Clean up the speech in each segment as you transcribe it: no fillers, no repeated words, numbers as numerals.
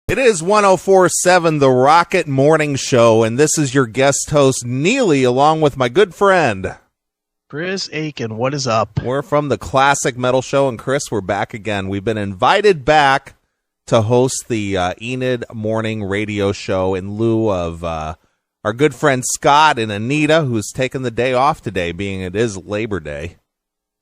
It is 104.7 The Rocket Morning Show, and this is your guest host, Neely, along with my good friend, Chris Aiken. What is up? We're from the Classic Metal Show, and Chris, we're back again. We've been invited back to host the Enid Morning Radio Show in lieu of our good friend Scott and Anita, who's taking the day off today, being it is Labor Day.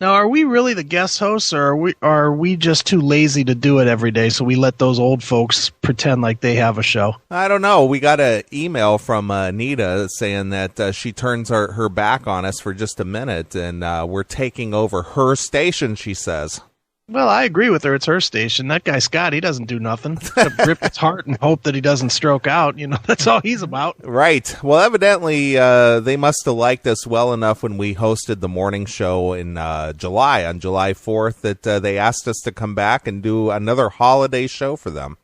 Now, are we really the guest hosts, or are we just too lazy to do it every day, so we let those old folks pretend like they have a show? I don't know. We got an email from Anita saying that she turns her back on us for just a minute, and we're taking over her station, she says. Well, I agree with her. It's her station. That guy, Scott, he doesn't do nothing except rip his heart and hope that he doesn't stroke out. You know, that's all he's about. Right. Well, evidently, they must have liked us well enough when we hosted the morning show in July, on July 4th, that they asked us to come back and do another holiday show for them.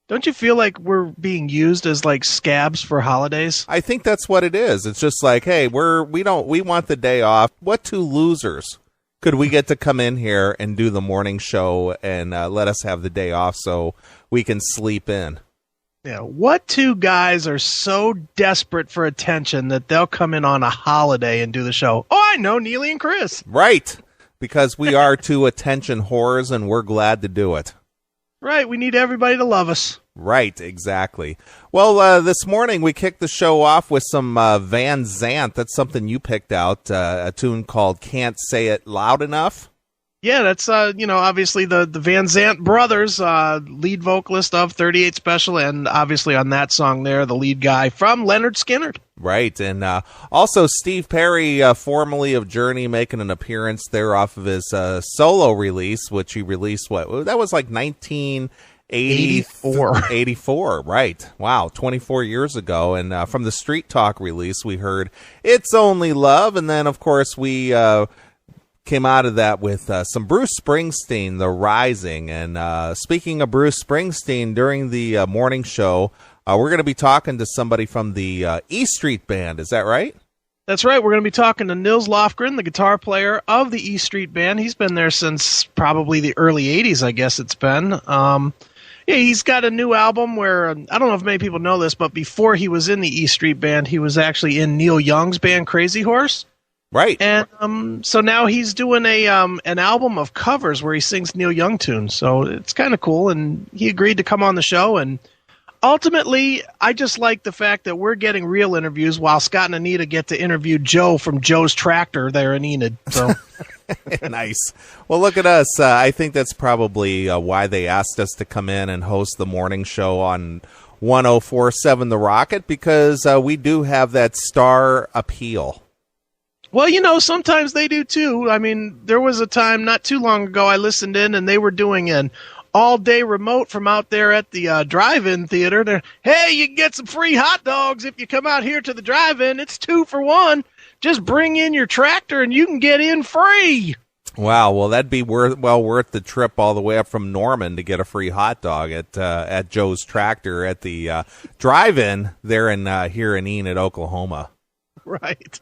Don't you feel like we're being used as like scabs for holidays? I think that's what it is. It's just like, hey, we want the day off. What two losers could we get to come in here and do the morning show and let us have the day off so we can sleep in? Yeah, what two guys are so desperate for attention that they'll come in on a holiday and do the show? Oh, I know, Neely and Chris. Right, because we are two attention whores, and we're glad to do it. Right, we need everybody to love us. Right, exactly. Well, this morning we kicked the show off with some Van Zandt. That's something you picked out, a tune called Can't Say It Loud Enough. Yeah, that's, obviously the Van Zandt brothers, lead vocalist of 38 Special, and obviously on that song there, the lead guy from Leonard Skinner. Right, and also Steve Perry, formerly of Journey, making an appearance there off of his solo release, which he released, that was like 1984, right. Wow, 24 years ago. And from the Street Talk release, we heard It's Only Love, and then, of course, we came out of that with some Bruce Springsteen, The Rising. And speaking of Bruce Springsteen, during the morning show, we're going to be talking to somebody from the E Street Band. Is that right? That's right. We're going to be talking to Nils Lofgren, the guitar player of the E Street Band. He's been there since probably the early 80s, I guess it's been. Yeah, he's got a new album where, I don't know if many people know this, but before he was in the E Street Band, he was actually in Neil Young's band Crazy Horse. Right. And so now he's doing an album of covers where he sings Neil Young tunes. So it's kind of cool, and he agreed to come on the show. And ultimately, I just like the fact that we're getting real interviews while Scott and Anita get to interview Joe from Joe's Tractor there in Enid. So nice. Well, look at us. I think that's probably why they asked us to come in and host the morning show on 104.7 The Rocket, because we do have that star appeal. Well, sometimes they do too. I mean, there was a time not too long ago I listened in, and they were doing an all-day remote from out there at the drive-in theater. Hey, you can get some free hot dogs if you come out here to the drive-in. It's 2 for 1. Just bring in your tractor, and you can get in free. Wow, well, that'd be worth the trip all the way up from Norman to get a free hot dog at Joe's Tractor at the drive-in there here in Enid, Oklahoma. Right.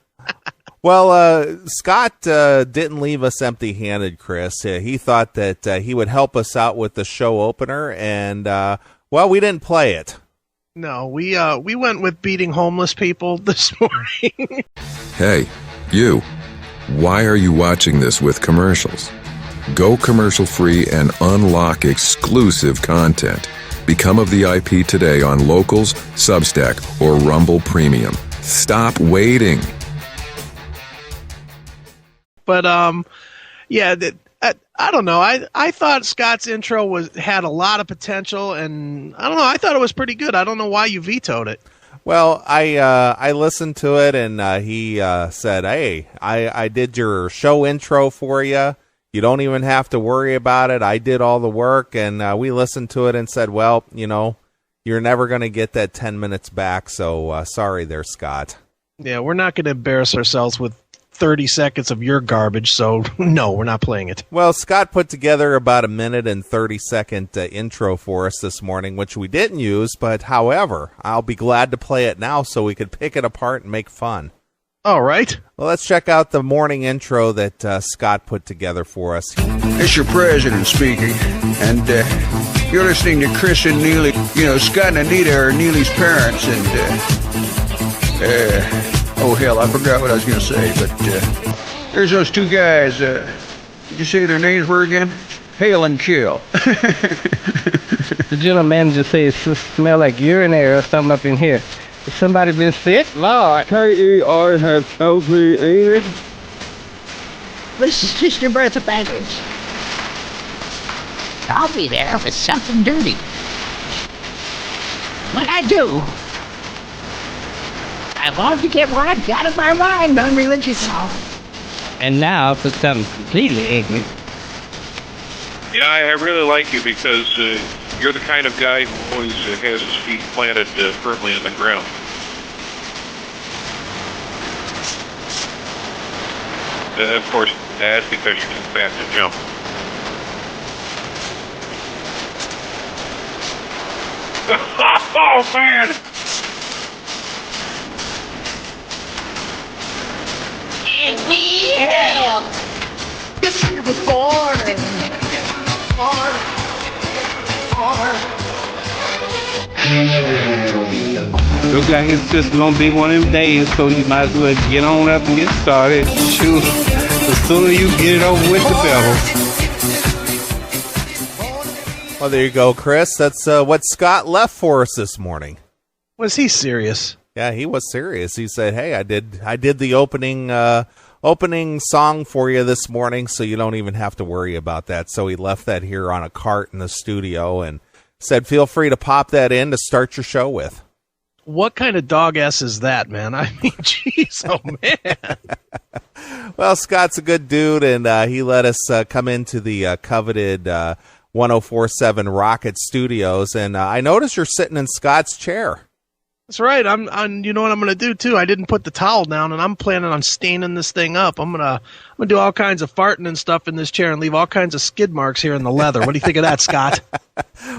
Well, Scott didn't leave us empty-handed, Chris. He thought that he would help us out with the show opener, and, we didn't play it. No, we went with beating homeless people this morning. Hey, you. Why are you watching this with commercials? Go commercial-free and unlock exclusive content. Become a VIP today on Locals, Substack, or Rumble Premium. Stop waiting. But, yeah, I don't know. I thought Scott's intro had a lot of potential, and I don't know. I thought it was pretty good. I don't know why you vetoed it. Well, I listened to it, and he said, hey, I did your show intro for you. You don't even have to worry about it. I did all the work, and we listened to it and said, well, you're never going to get that 10 minutes back, so sorry there, Scott. Yeah, we're not going to embarrass ourselves with 30 seconds of your garbage, so no, we're not playing it. Well, Scott put together about a minute and 30-second intro for us this morning, which we didn't use, but however, I'll be glad to play it now so we could pick it apart and make fun. All right. Well, let's check out the morning intro that Scott put together for us. It's your president speaking, and You're listening to Chris and Neely. You know, Scott and Anita are Neely's parents, and, oh, hell, I forgot what I was going to say, but, there's those two guys, did you say their names were again? Hail and Kill. The general manager says it smells like urinary or something up in here. Has somebody been sick? Lord. K-E-R have healthy eating. This is just your Bertha Baggage. I'll be there if it's something dirty. When I do, I want to get what I've got in my mind on religious law. And now for something completely ignorant. Yeah, I really like you because you're the kind of guy who always has his feet planted firmly in the ground. Of course, that's because you're too fast to jump. Oh, man! Give me help! This is boring. Looks like it's just gonna be one of them days, so you might as well get on up and get started. Shoot, the sooner you get it over with, the better. Well, there you go, Chris. That's what Scott left for us this morning. Was he serious? Yeah, he was serious. He said, "Hey, I did the opening song for you this morning, so you don't even have to worry about that." So he left that here on a cart in the studio and said, "Feel free to pop that in to start your show with." What kind of dog ass is that, man? I mean, jeez, oh man. Well, Scott's a good dude, and he let us come into the coveted 1047 Rocket Studios, and I noticed you're sitting in Scott's chair. That's right. I'm you know what I'm gonna do too? I didn't put the towel down, and I'm planning on staining this thing up. I'm gonna do all kinds of farting and stuff in this chair and leave all kinds of skid marks here in the leather. What do you think of that, Scott?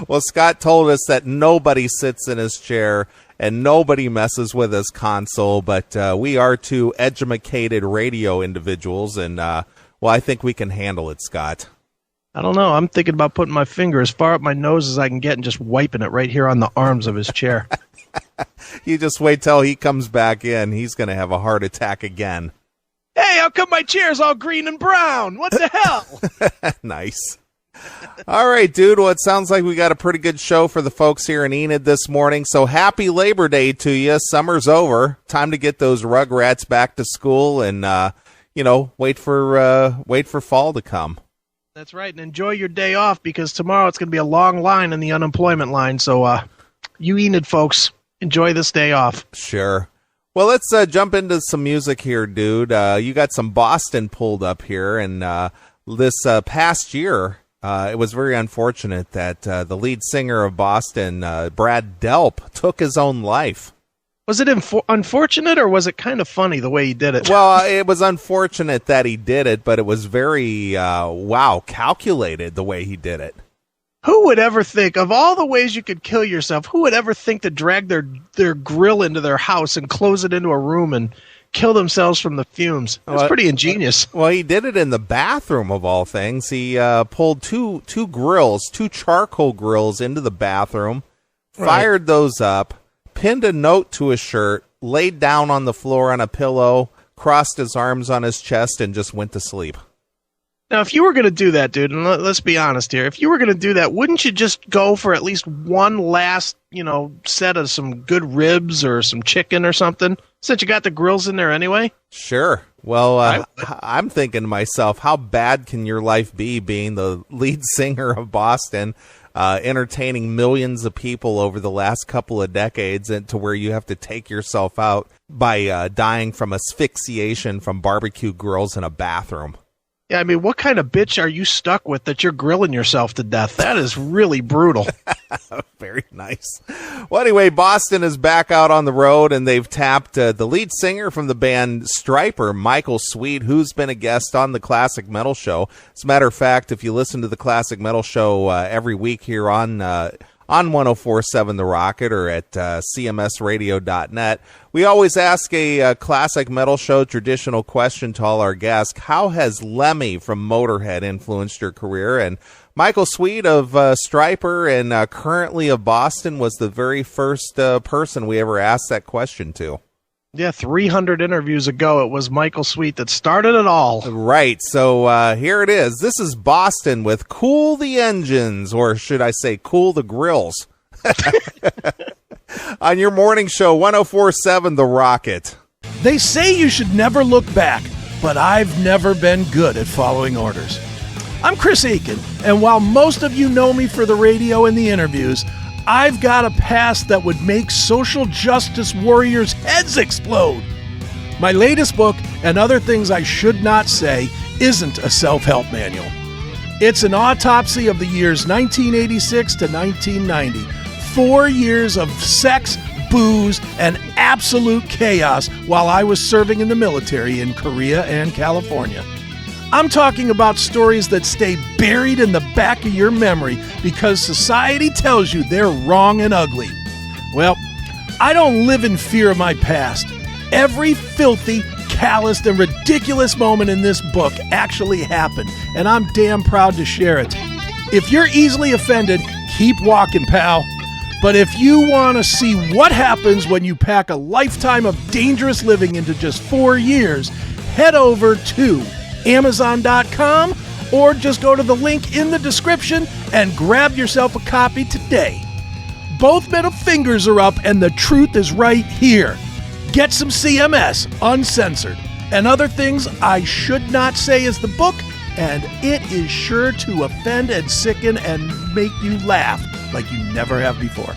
Well, Scott told us that nobody sits in his chair and nobody messes with his console, but we are two educated radio individuals, and well, I think we can handle it, Scott. I don't know. I'm thinking about putting my finger as far up my nose as I can get and just wiping it right here on the arms of his chair. You just wait till he comes back in. He's going to have a heart attack again. Hey, how come my chair's all green and brown? What the hell? Nice. All right, dude. Well, it sounds like we got a pretty good show for the folks here in Enid this morning. So happy Labor Day to you. Summer's over. Time to get those Rugrats back to school and, wait for fall to come. That's right. And enjoy your day off because tomorrow it's going to be a long line in the unemployment line. So you Enid folks, enjoy this day off. Sure. Well, let's jump into some music here, dude. You got some Boston pulled up here, and this past year, it was very unfortunate that the lead singer of Boston, Brad Delp, took his own life. Was it unfortunate, or was it kind of funny the way he did it? Well, it was unfortunate that he did it, but it was very, calculated the way he did it. Who would ever think, of all the ways you could kill yourself, who would ever think to drag their grill into their house and close it into a room and kill themselves from the fumes? That's pretty ingenious. Well, he did it in the bathroom, of all things. He pulled two charcoal grills into the bathroom, fired those up, pinned a note to his shirt, laid down on the floor on a pillow, crossed his arms on his chest, and just went to sleep. Now, if you were going to do that, dude, and let's be honest here, if you were going to do that, wouldn't you just go for at least one last, set of some good ribs or some chicken or something, since you got the grills in there anyway? Sure. Well, I'm thinking to myself, how bad can your life be being the lead singer of Boston, entertaining millions of people over the last couple of decades, and to where you have to take yourself out by dying from asphyxiation from barbecue grills in a bathroom? Yeah, I mean, what kind of bitch are you stuck with that you're grilling yourself to death? That is really brutal. Very nice. Well, anyway, Boston is back out on the road, and they've tapped the lead singer from the band Striper, Michael Sweet, who's been a guest on the Classic Metal Show. As a matter of fact, if you listen to the Classic Metal Show every week here on 1047 The Rocket or at cmsradio.net, we always ask a Classic Metal Show traditional question to all our guests. How has Lemmy from Motorhead influenced your career? And Michael Sweet of Striper and currently of Boston was the very first person we ever asked that question to. Yeah, 300 interviews ago, it was Michael Sweet that started it all. Right, so here it is. This is Boston with Cool the Engines, or should I say Cool the Grills, on your morning show, 104.7 The Rocket. They say you should never look back, but I've never been good at following orders. I'm Chris Aiken, and while most of you know me for the radio and the interviews, I've got a past that would make social justice warriors' heads explode. My latest book, and Other Things I Should Not Say, isn't a self-help manual. It's an autopsy of the years 1986 to 1990. 4 years of sex, booze, and absolute chaos while I was serving in the military in Korea and California. I'm talking about stories that stay buried in the back of your memory because society tells you they're wrong and ugly. Well, I don't live in fear of my past. Every filthy, calloused, and ridiculous moment in this book actually happened, and I'm damn proud to share it. If you're easily offended, keep walking, pal. But if you want to see what happens when you pack a lifetime of dangerous living into just 4 years, head over to Amazon.com or just go to the link in the description and grab yourself a copy today. Both middle fingers are up and the truth is right here. Get some CMS, uncensored, and Other Things I Should Not Say is the book, and it is sure to offend and sicken and make you laugh like you never have before.